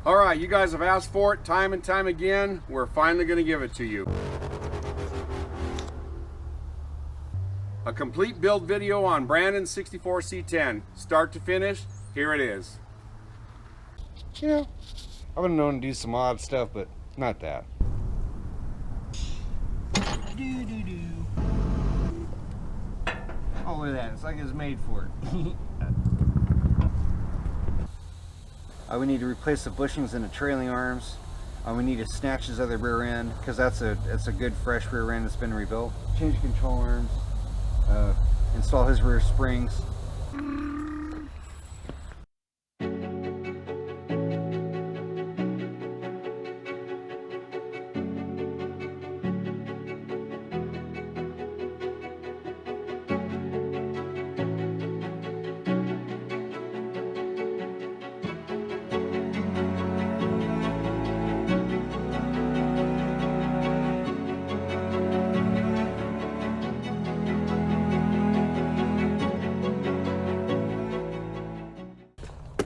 All right, you guys have asked for it time and time again. We're finally going to give it to you. A complete build video on Brandon's 64 C10. Start to finish, here it is. You know, I've been known to do some odd stuff, but not that. Oh, look at that. It's like it's made for it. We need to replace the bushings and the trailing arms. We need to snatch his other rear end, because that's a good fresh rear end that's been rebuilt. Change control arms. Install his rear springs.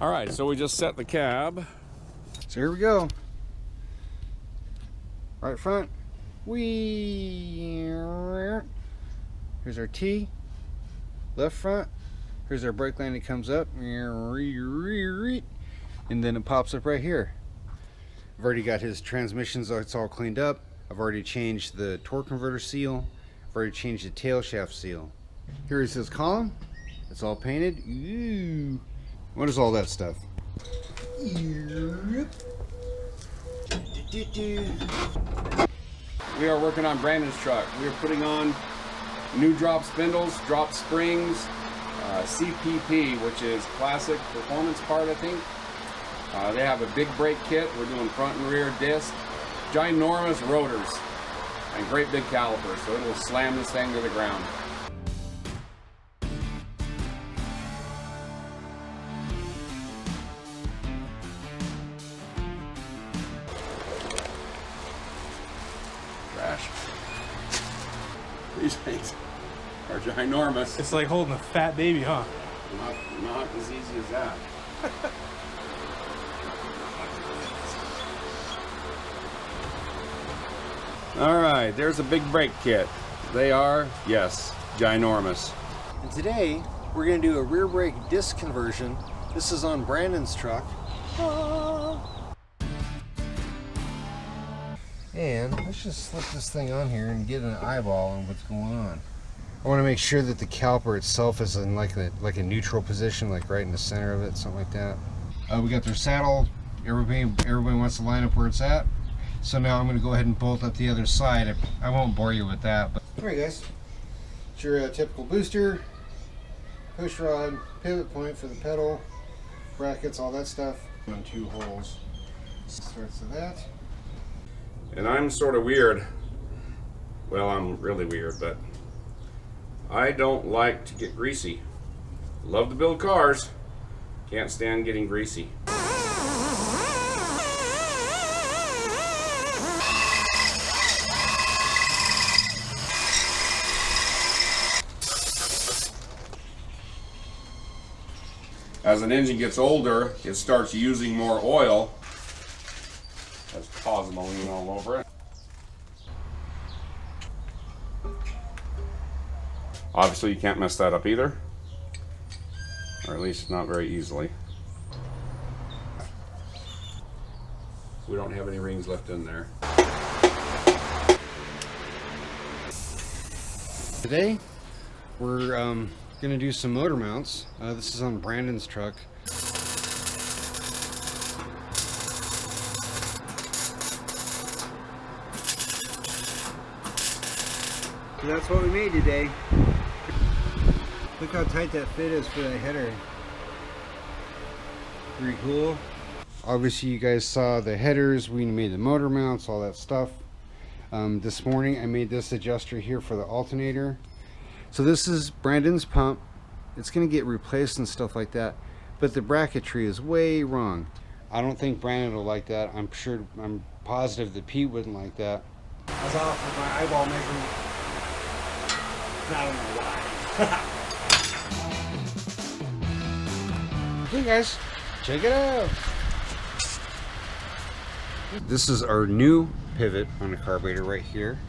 All right, so we just set the cab. So here we go. Right front. Here's our T. Left front. Here's our brake line that comes up. And then it pops up right here. I've already got his transmission, so it's all cleaned up. I've already changed the torque converter seal. I've already changed the tail shaft seal. Here is his column. It's all painted. Ooh. What is all that stuff? We are working on Brandon's truck. We are putting on new drop spindles, drop springs, CPP, which is classic performance part, I think. They have a big brake kit. We're doing front and rear disc, ginormous rotors, and great big caliper, so it will slam this thing to the ground. These things are ginormous. It's like holding a fat baby, huh? Not as easy as that. All right, there's a big brake kit. They are, yes, ginormous. And today we're going to do a rear brake disc conversion. This is on Brandon's truck. And let's just slip this thing on here and get an eyeball on what's going on. I want to make sure that the caliper itself is in like a neutral position, like right in the center of it, something like that. We got their saddle. Everybody wants to line up where it's at. So now I'm going to go ahead and bolt up the other side. I won't bore you with that. But all right, guys. It's your typical booster, push rod, pivot point for the pedal, brackets, all that stuff. On 2 holes. Starts with that. And I'm sort of weird. Well, I'm really weird, but I don't like to get greasy. Love to build cars. Can't stand getting greasy. As an engine gets older, it starts using more oil. Has cosmoline all over it. Obviously, you can't mess that up either, or at least not very easily. We don't have any rings left in there. Today, we're going to do some motor mounts. This is on Brandon's truck. So that's what we made today. Look how tight that fit is for that header. Pretty cool. Obviously you guys saw the headers, we made the motor mounts, all that stuff. This morning I made this adjuster here for the alternator. So this is Brandon's pump. It's going to get replaced and stuff like that, but the bracketry is way wrong. I don't think Brandon will like that. I'm positive that Pete wouldn't like that. I was off with my eyeball measurement. I don't know why. Okay guys, check it out. This is our new pivot on the carburetor right here.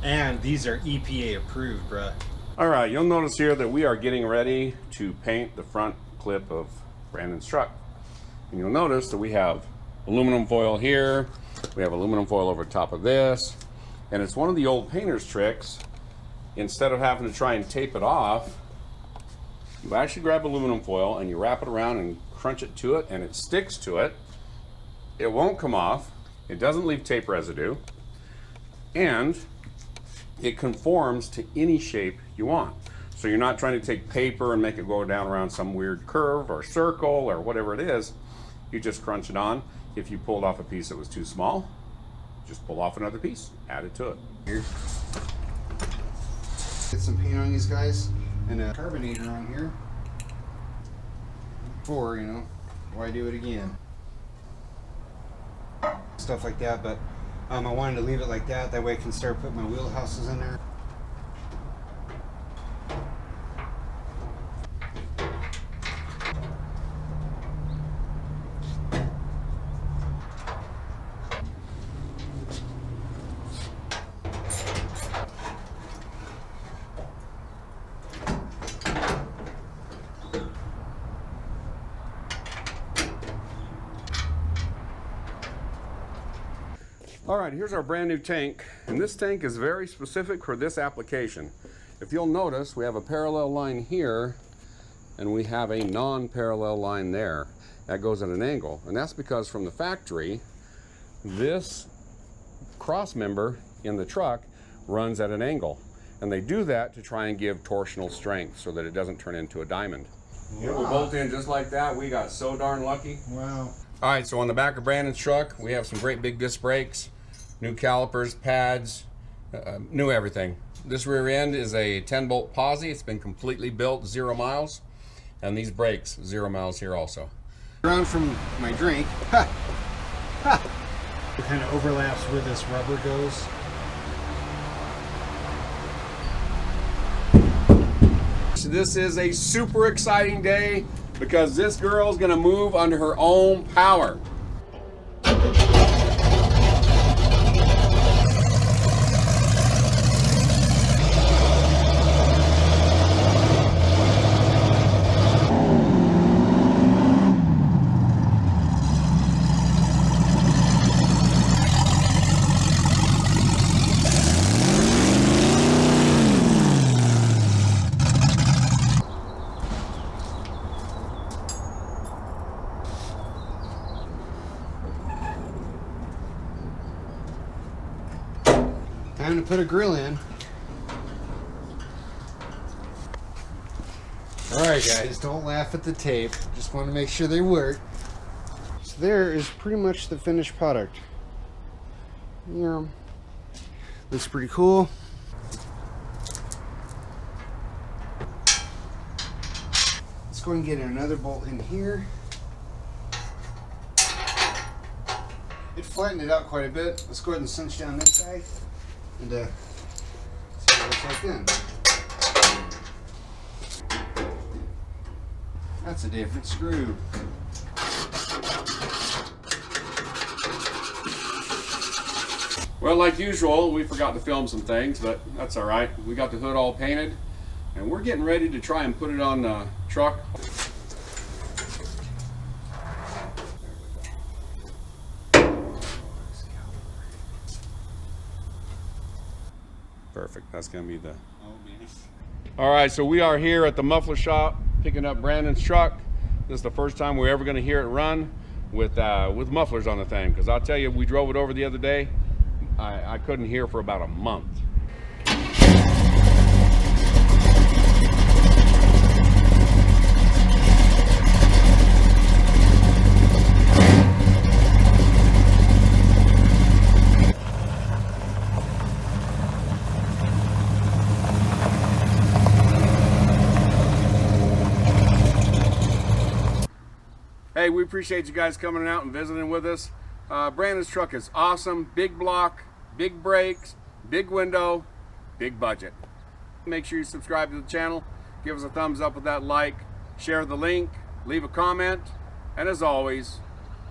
And these are EPA approved, bruh. All right, you'll notice here that we are getting ready to paint the front clip of Brandon's truck. And you'll notice that we have aluminum foil here, we have aluminum foil over top of this, and it's one of the old painter's tricks. Instead of having to try and tape it off, you actually grab aluminum foil and you wrap it around and crunch it to it, and it sticks to it. It won't come off, it doesn't leave tape residue, and it conforms to any shape you want. So you're not trying to take paper and make it go down around some weird curve or circle or whatever it is. You just crunch it on. If you pulled off a piece that was too small, just pull off another piece, add it to it. Here. Get some paint on these guys and a carbonator on here. Before, you know, why do it again? Stuff like that, but I wanted to leave it like that. That way I can start putting my wheelhouses in there. All right, here's our brand new tank, and this tank is very specific for this application. If you'll notice, we have a parallel line here, and we have a non-parallel line there. That goes at an angle, and that's because from the factory, this cross member in the truck runs at an angle. And they do that to try and give torsional strength so that it doesn't turn into a diamond. It will bolt in just like that. We got so darn lucky. Wow. All right, so on the back of Brandon's truck, we have some great big disc brakes, new calipers, pads, new everything. This rear end is a 10-bolt posi. It's been completely built, 0 miles. And these brakes, 0 miles here also. Around from my drink. Ha! Ha! It kind of overlaps where this rubber goes. So this is a super exciting day because this girl's gonna move under her own power. Time to put a grill in. Alright guys, don't laugh at the tape. Just want to make sure they work. So there is pretty much the finished product. Yeah. Looks pretty cool. Let's go and get another bolt in here. It flattened it out quite a bit. Let's go ahead and cinch down this side. And see what it looks like then. That's a different screw. Well, like usual, we forgot to film some things, but that's all right. We got the hood all painted, and we're getting ready to try and put it on the truck. Perfect. That's going to be the... All right, so we are here at the muffler shop picking up Brandon's truck. This is the first time we're ever going to hear it run with mufflers on the thing, because I'll tell you, we drove it over the other day. I couldn't hear for about a month. Hey, we appreciate you guys coming out and visiting with us. Brandon's truck is awesome. Big block, big brakes, big window, big budget. Make sure you subscribe to the channel. Give us a thumbs up with that like. Share the link. Leave a comment. And as always,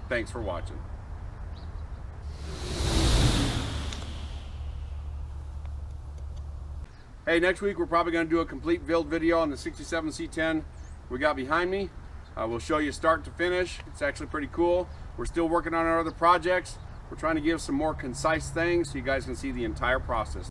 Thanks for watching. Hey, next week we're probably going to do a complete build video on the 67 C10 we got behind me. We'll show you start to finish. It's actually pretty cool. We're still working on our other projects. We're trying to give some more concise things so you guys can see the entire process.